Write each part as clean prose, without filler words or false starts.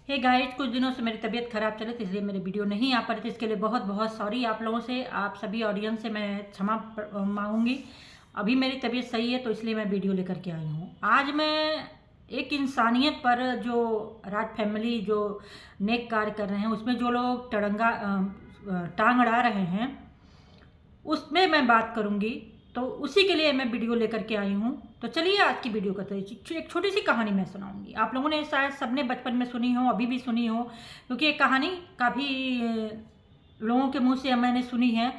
Hey guys, कुछ दिनों से मेरी तबीयत ख़राब चली थी, इसलिए मेरे वीडियो नहीं आ पा रही थी। इसके लिए बहुत बहुत सॉरी आप लोगों से, आप सभी ऑडियंस से मैं क्षमा मांगूंगी। अभी मेरी तबीयत सही है तो इसलिए मैं वीडियो लेकर के आई हूँ। आज मैं एक इंसानियत पर जो राज फैमिली जो नेक कार्य कर रहे हैं, उसमें जो लोग टांग अड़ा रहे हैं, उसमें मैं बात करूंगी। तो उसी के लिए मैं वीडियो लेकर के आई हूँ। तो चलिए आज की वीडियो करते हैं। एक छोटी सी कहानी मैं सुनाऊंगी। आप लोगों ने शायद सबने बचपन में सुनी हो, अभी भी सुनी हो, क्योंकि ये कहानी काफ़ी लोगों के मुंह से मैंने सुनी है।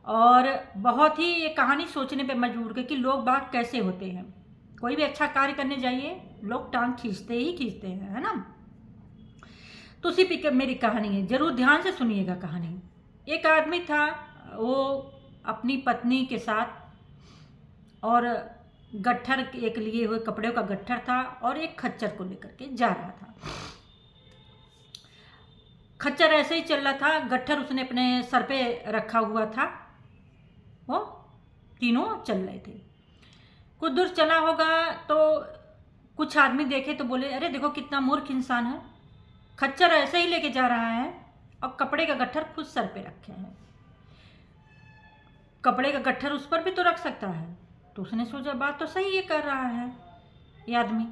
और बहुत ही ये कहानी सोचने पे मजबूर कर कि लोग बाग कैसे होते हैं। कोई भी अच्छा कार्य करने जाइए, लोग टांग खींचते ही खींचते हैं, है ना। तो उसी पे मेरी कहानी है, जरूर ध्यान से सुनिएगा कहानी। एक आदमी था, वो अपनी पत्नी के साथ और गट्ठर एक लिए हुए कपड़े का गट्ठर था और एक खच्चर को लेकर के जा रहा था। खच्चर ऐसे ही चल रहा था, गट्ठर उसने अपने सर पे रखा हुआ था। वो तीनों चल रहे थे। कुछ दूर चला होगा तो कुछ आदमी देखे तो बोले, अरे देखो कितना मूर्ख इंसान है, खच्चर ऐसे ही लेके जा रहा है और कपड़े का गट्ठर खुद सर पे रखे हैं। कपड़े का गट्ठर उस पर भी तो रख सकता है। तो उसने सोचा बात तो सही ये कर रहा है ये आदमी,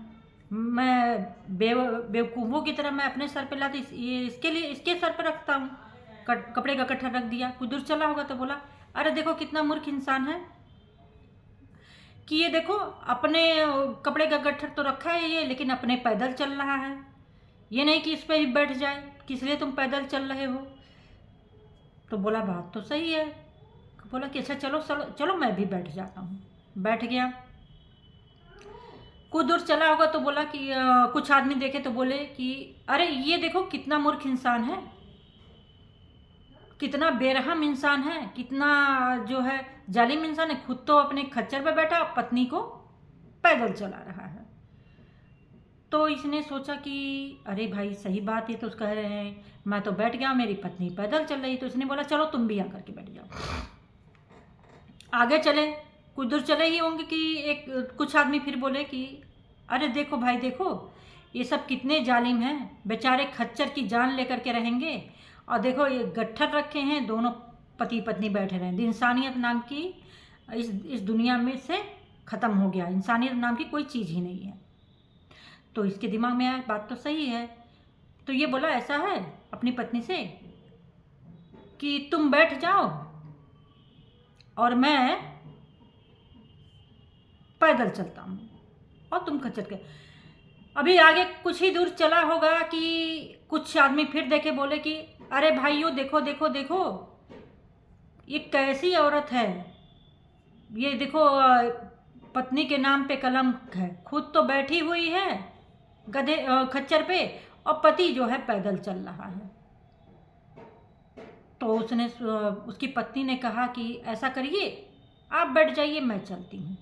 मैं बेवकूफ़ों की तरह मैं अपने सर पे लाती, ये इसके लिए इसके सर पे रखता हूँ। कपड़े का गट्ठर रख दिया। कुछ दूर चला होगा तो बोला, अरे देखो कितना मूर्ख इंसान है कि ये देखो अपने कपड़े का गट्ठर तो रखा है ये, लेकिन अपने पैदल चल रहा है। ये नहीं कि इस पर ही बैठ जाए, किस लिए तुम पैदल चल रहे हो। तो बोला बात तो सही है। बोला कि अच्छा चलो चलो चलो मैं भी बैठ जाता हूँ। बैठ गया। कुछ दूर चला होगा तो बोला कि कुछ आदमी देखे तो बोले कि अरे ये देखो कितना मूर्ख इंसान है, कितना बेरहम इंसान है, कितना जो है जालिम इंसान है। खुद तो अपने खच्चर पे बैठा, पत्नी को पैदल चला रहा है। तो इसने सोचा कि अरे भाई सही बात है, तो कह रहे हैं मैं तो बैठ गया, मेरी पत्नी पैदल चल रही। तो इसने बोला चलो तुम भी आकर के बैठ जाओ। आगे चले, कुछ दूर चले ही होंगे कि एक कुछ आदमी फिर बोले कि अरे देखो भाई देखो, ये सब कितने जालिम हैं, बेचारे खच्चर की जान लेकर के रहेंगे। और देखो ये गट्ठर रखे हैं, दोनों पति पत्नी बैठे रहे। इंसानियत नाम की इस दुनिया में से ख़त्म हो गया, इंसानियत नाम की कोई चीज़ ही नहीं है। तो इसके दिमाग में आया बात तो सही है। तो ये बोला ऐसा है अपनी पत्नी से कि तुम बैठ जाओ और मैं पैदल चलता हूँ और तुम खच्चर के। अभी आगे कुछ ही दूर चला होगा कि कुछ आदमी फिर देखे, बोले कि अरे भाइयों देखो देखो देखो, ये कैसी औरत है, ये देखो पत्नी के नाम पे कलंक है, खुद तो बैठी हुई है गधे खच्चर पे और पति जो है पैदल चल रहा है। तो उसने उसकी पत्नी ने कहा कि ऐसा करिए आप बैठ जाइए, मैं चलती हूँ।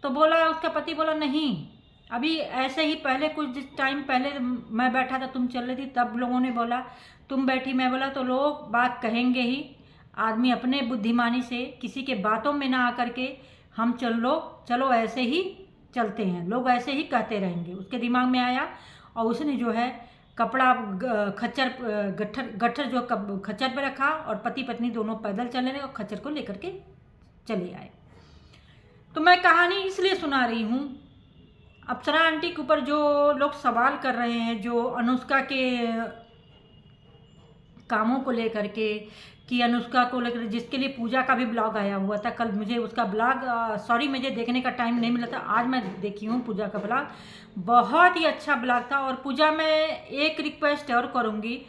तो बोला, उसका पति बोला नहीं, अभी ऐसे ही पहले कुछ टाइम पहले मैं बैठा था, तुम चल रही थी, तब लोगों ने बोला तुम बैठी, मैं बोला तो लोग बात कहेंगे ही। आदमी अपने बुद्धिमानी से किसी के बातों में ना आकर के हम चलो ऐसे ही चलते हैं, लोग ऐसे ही कहते रहेंगे, उसके दिमाग में आया। और उसने जो है कपड़ा खच्चर गट्ठर जो खच्चर पे रखा और पति पत्नी दोनों पैदल चले रहे और खच्चर को लेकर के चले आए। तो मैं कहानी इसलिए सुना रही हूँ, अप्सरा आंटी के ऊपर जो लोग सवाल कर रहे हैं, जो अनुष्का के कामों को लेकर के, कि अनुष्का को लेकर, जिसके लिए पूजा का भी ब्लॉग आया हुआ था कल, मुझे उसका ब्लॉग सॉरी मुझे देखने का टाइम नहीं मिला था, आज मैं देखी हूँ पूजा का ब्लॉग, बहुत ही अच्छा ब्लॉग था। और पूजा मैं एक रिक्वेस्ट और करूँगी,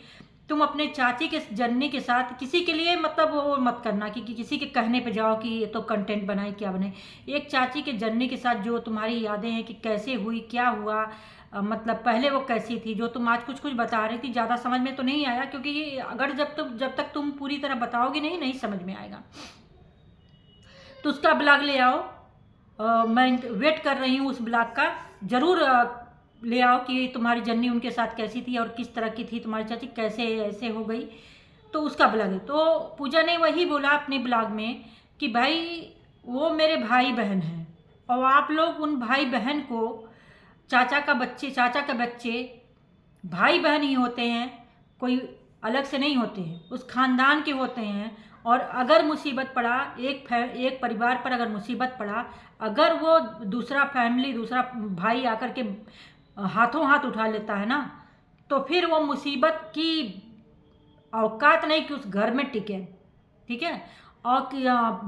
तुम अपने चाची के जन्नी के साथ किसी के लिए मतलब वो मत करना कि किसी के कहने पे जाओ कि ये तो कंटेंट बनाए क्या बने। एक चाची के जन्नी के साथ जो तुम्हारी यादें हैं कि कैसे हुई, क्या हुआ, मतलब पहले वो कैसी थी, जो तुम आज कुछ कुछ बता रही थी, ज़्यादा समझ में तो नहीं आया, क्योंकि ये अगर जब तक तुम पूरी तरह बताओगे नहीं समझ में आएगा। तो उसका ब्लॉग ले आओ, मैं वेट कर रही हूँ उस ब्लॉग का, ज़रूर ले आओ कि तुम्हारी जन्नी उनके साथ कैसी थी और किस तरह की थी तुम्हारी चाची, कैसे ऐसे हो गई, तो उसका ब्लॉग है। तो पूजा ने वही बोला अपने ब्लॉग में कि भाई वो मेरे भाई बहन हैं और आप लोग उन भाई बहन को चाचा के बच्चे भाई बहन ही होते हैं, कोई अलग से नहीं होते हैं, उस खानदान के होते हैं। और अगर मुसीबत पड़ा, एक परिवार पर अगर मुसीबत पड़ा, अगर वो दूसरा फैमिली, दूसरा भाई आकर के हाथों हाथ उठा लेता है ना, तो फिर वो मुसीबत की औकात नहीं कि उस घर में टिके। ठीक है। और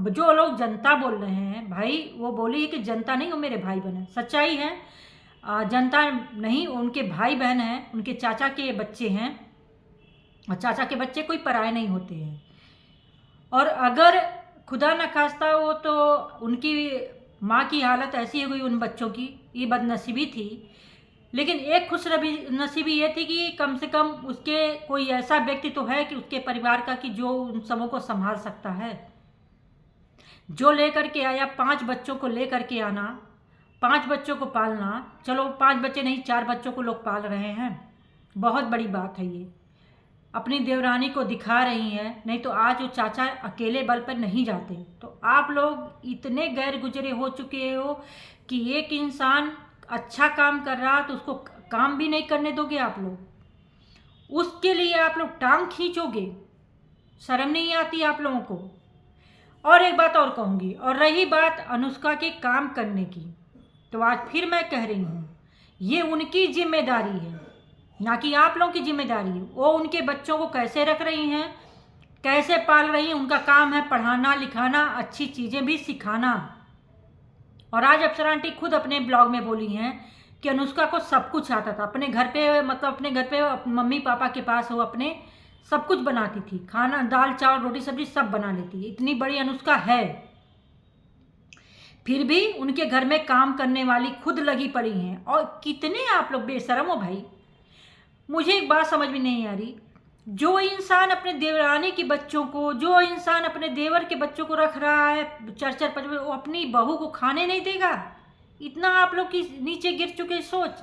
जो लोग जनता बोल रहे हैं भाई, वो बोली है कि जनता नहीं, वो मेरे भाई बहन है। सच्चाई है, जनता नहीं, उनके भाई बहन हैं, उनके चाचा के बच्चे हैं, और चाचा के बच्चे कोई पराये नहीं होते हैं। और अगर खुदा न खास्ता हो तो उनकी माँ की हालत ऐसी हो गई उन बच्चों की, ये बदनसीबी थी। लेकिन एक खुश नसीबी ये थी कि कम से कम उसके कोई ऐसा व्यक्ति तो है कि उसके परिवार का कि जो उन सबों को संभाल सकता है। जो लेकर के आया, 5 बच्चों को लेकर के आना, 5 बच्चों को पालना, चलो 5 बच्चे नहीं 4 बच्चों को लोग पाल रहे हैं, बहुत बड़ी बात है ये। अपनी देवरानी को दिखा रही हैं, नहीं तो आज वो चाचा अकेले बल पर नहीं जाते। तो आप लोग इतने गैर गुजरे हो चुके हो कि एक इंसान अच्छा काम कर रहा तो उसको काम भी नहीं करने दोगे आप लोग, उसके लिए आप लोग टांग खींचोगे। शर्म नहीं आती आप लोगों को। और एक बात और कहूँगी, और रही बात अनुष्का के काम करने की, तो आज फिर मैं कह रही हूँ, ये उनकी जिम्मेदारी है, ना कि आप लोगों की जिम्मेदारी है। वो उनके बच्चों को कैसे रख रही हैं, कैसे पाल रही हैं, उनका काम है पढ़ाना लिखाना, अच्छी चीज़ें भी सिखाना। और आज अप्सरा आंटी खुद अपने ब्लॉग में बोली हैं कि अनुष्का को सब कुछ आता था अपने घर पे, मतलब अपने घर पे मम्मी पापा के पास वो अपने सब कुछ बनाती थी, खाना दाल चावल रोटी सब्जी सब बना लेती है, इतनी बड़ी अनुष्का है। फिर भी उनके घर में काम करने वाली खुद लगी पड़ी हैं। और कितने आप लोग बेशरम हो भाई। मुझे एक बात समझ में नहीं आ रही, जो इंसान अपने देवरानी के बच्चों को, जो इंसान अपने देवर के बच्चों को रख रहा है 4-4 5, वो अपनी बहू को खाने नहीं देगा। इतना आप लोग की नीचे गिर चुके सोच।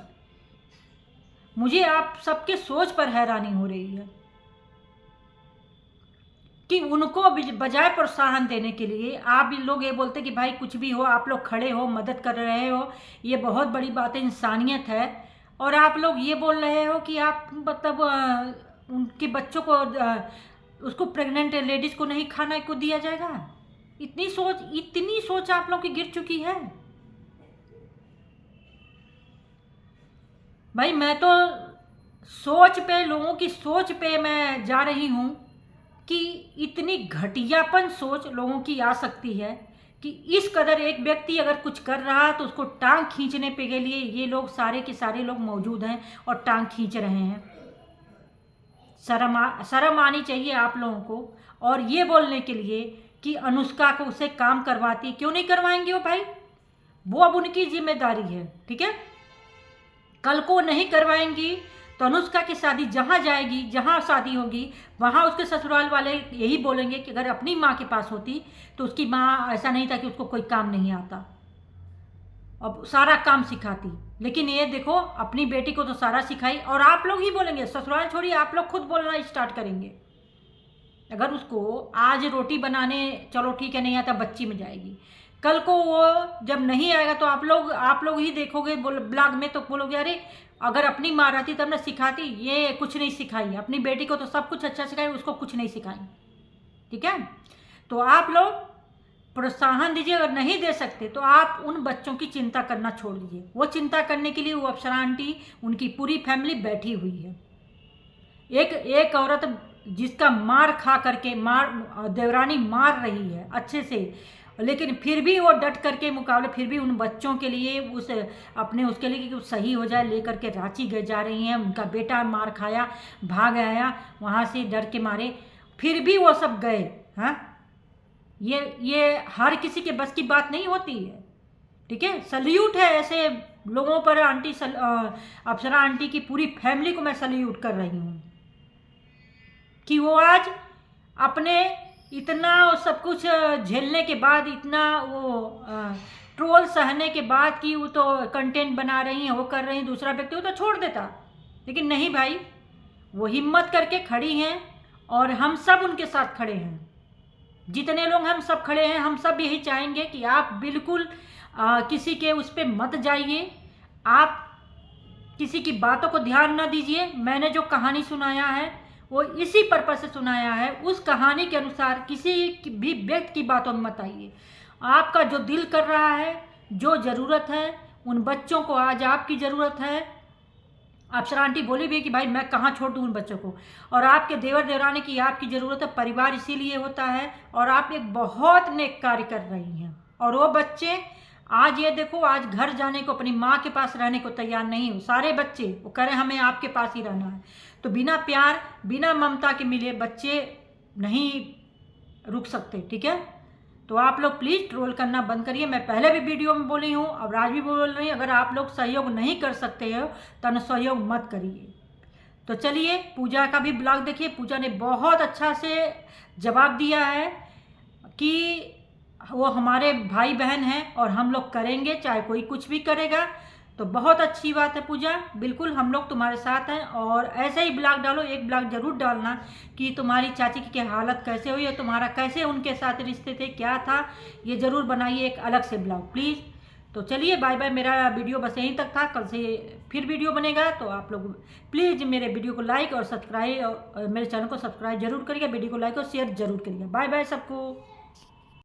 मुझे आप सबके सोच पर हैरानी हो रही है कि उनको बजाय प्रोत्साहन देने के लिए आप लोग ये बोलते कि भाई कुछ भी हो, आप लोग खड़े हो, मदद कर रहे हो, ये बहुत बड़ी बात है, इंसानियत है। और आप लोग ये बोल रहे हो कि आप मतलब उनके बच्चों को उसको प्रेग्नेंट लेडीज को नहीं खाना को दिया जाएगा। इतनी सोच आप लोग की गिर चुकी है भाई। मैं तो सोच पे, लोगों की सोच पे मैं जा रही हूँ कि इतनी घटियापन सोच लोगों की आ सकती है कि इस कदर एक व्यक्ति अगर कुछ कर रहा है तो उसको टांग खींचने पे के लिए ये लोग सारे के सारे लोग मौजूद हैं और टांग खींच रहे हैं। शर्म आनी चाहिए आप लोगों को। और ये बोलने के लिए कि अनुष्का को उससे काम करवाती, क्यों नहीं करवाएंगे वो भाई, वो अब उनकी जिम्मेदारी है। ठीक है, कल को नहीं करवाएंगी तो अनुष्का की शादी जहाँ जाएगी, जहाँ शादी होगी, वहाँ उसके ससुराल वाले यही बोलेंगे कि अगर अपनी माँ के पास होती तो उसकी माँ ऐसा नहीं था कि उसको कोई काम नहीं आता, अब सारा काम सिखाती। लेकिन ये देखो अपनी बेटी को तो सारा सिखाई। और आप लोग ही बोलेंगे, ससुराल छोड़िए, आप लोग खुद बोलना स्टार्ट करेंगे। अगर उसको आज रोटी बनाने चलो ठीक है नहीं आता, बच्ची में जाएगी, कल को वो जब नहीं आएगा तो आप लोग ही देखोगे ब्लॉग में, तो बोलोगे अरे अगर अपनी माँ रहती तब ना सिखाती, ये कुछ नहीं सिखाई, अपनी बेटी को तो सब कुछ अच्छा सिखाई, उसको कुछ नहीं सिखाई। ठीक है, तो आप लोग प्रोत्साहन दीजिए। अगर नहीं दे सकते तो आप उन बच्चों की चिंता करना छोड़ दीजिए। वो चिंता करने के लिए वो अप्सरा आंटी, उनकी पूरी फैमिली बैठी हुई है। एक औरत जिसका मार खा करके देवरानी मार रही है अच्छे से, लेकिन फिर भी वो डट करके मुकाबले, फिर भी उन बच्चों के लिए उसके लिए कि सही हो जाए लेकर के रांची गए जा रही हैं। उनका बेटा मार खाया, भाग आया वहाँ से डर के मारे, फिर भी वो सब गए। हाँ, ये हर किसी के बस की बात नहीं होती है। ठीक है, सल्यूट है ऐसे लोगों पर। अप्सरा आंटी की पूरी फैमिली को मैं सल्यूट कर रही हूँ कि वो आज अपने इतना सब कुछ झेलने के बाद, इतना वो ट्रोल सहने के बाद कि वो तो कंटेंट बना रही हैं, वो कर रही हैं, दूसरा व्यक्ति वो तो छोड़ देता। लेकिन नहीं भाई, वो हिम्मत करके खड़ी हैं और हम सब उनके साथ खड़े हैं। जितने लोग हम सब खड़े हैं, हम सब यही चाहेंगे कि आप बिल्कुल किसी के उस पर मत जाइए। आप किसी की बातों को ध्यान न दीजिए। मैंने जो कहानी सुनाया है वो इसी पर्पज से सुनाया है। उस कहानी के अनुसार किसी भी व्यक्ति की बातों में मत आइए। आपका जो दिल कर रहा है, जो ज़रूरत है, उन बच्चों को आज आपकी ज़रूरत है। अप्सरा आंटी बोली भी कि भाई मैं कहाँ छोड़ दूँ उन बच्चों को, और आपके देवर देवरानी की आपकी ज़रूरत है। परिवार इसीलिए होता है, और आप एक बहुत नेक कार्य कर रही हैं। और वो बच्चे आज ये देखो, आज घर जाने को, अपनी माँ के पास रहने को तैयार नहीं हो। सारे बच्चे वो कह रहे हमें आपके पास ही रहना है। तो बिना प्यार, बिना ममता के मिले बच्चे नहीं रुक सकते, ठीक है। तो आप लोग प्लीज़ ट्रोल करना बंद करिए। मैं पहले भी वीडियो में बोली हूँ, अब आज भी बोल रही हूँ, अगर आप लोग सहयोग नहीं कर सकते हो तो सहयोग मत करिए। तो चलिए पूजा का भी ब्लॉग देखिए। पूजा ने बहुत अच्छा से जवाब दिया है कि वो हमारे भाई बहन हैं और हम लोग करेंगे, चाहे कोई कुछ भी करेगा। तो बहुत अच्छी बात है पूजा, बिल्कुल हम लोग तुम्हारे साथ हैं। और ऐसे ही ब्लॉग डालो, एक ब्लॉग ज़रूर डालना कि तुम्हारी चाची की हालत कैसे हुई है, तुम्हारा कैसे उनके साथ रिश्ते थे, क्या था, ये ज़रूर बनाइए एक अलग से ब्लॉग प्लीज़। तो चलिए बाय बाय। मेरा वीडियो बस यहीं तक था, कल से फिर वीडियो बनेगा। तो आप लोग प्लीज़ मेरे वीडियो को लाइक और सब्सक्राइब, और मेरे चैनल को सब्सक्राइब जरूर करिएगा, वीडियो को लाइक और शेयर जरूर करिएगा। बाय बाय सबको।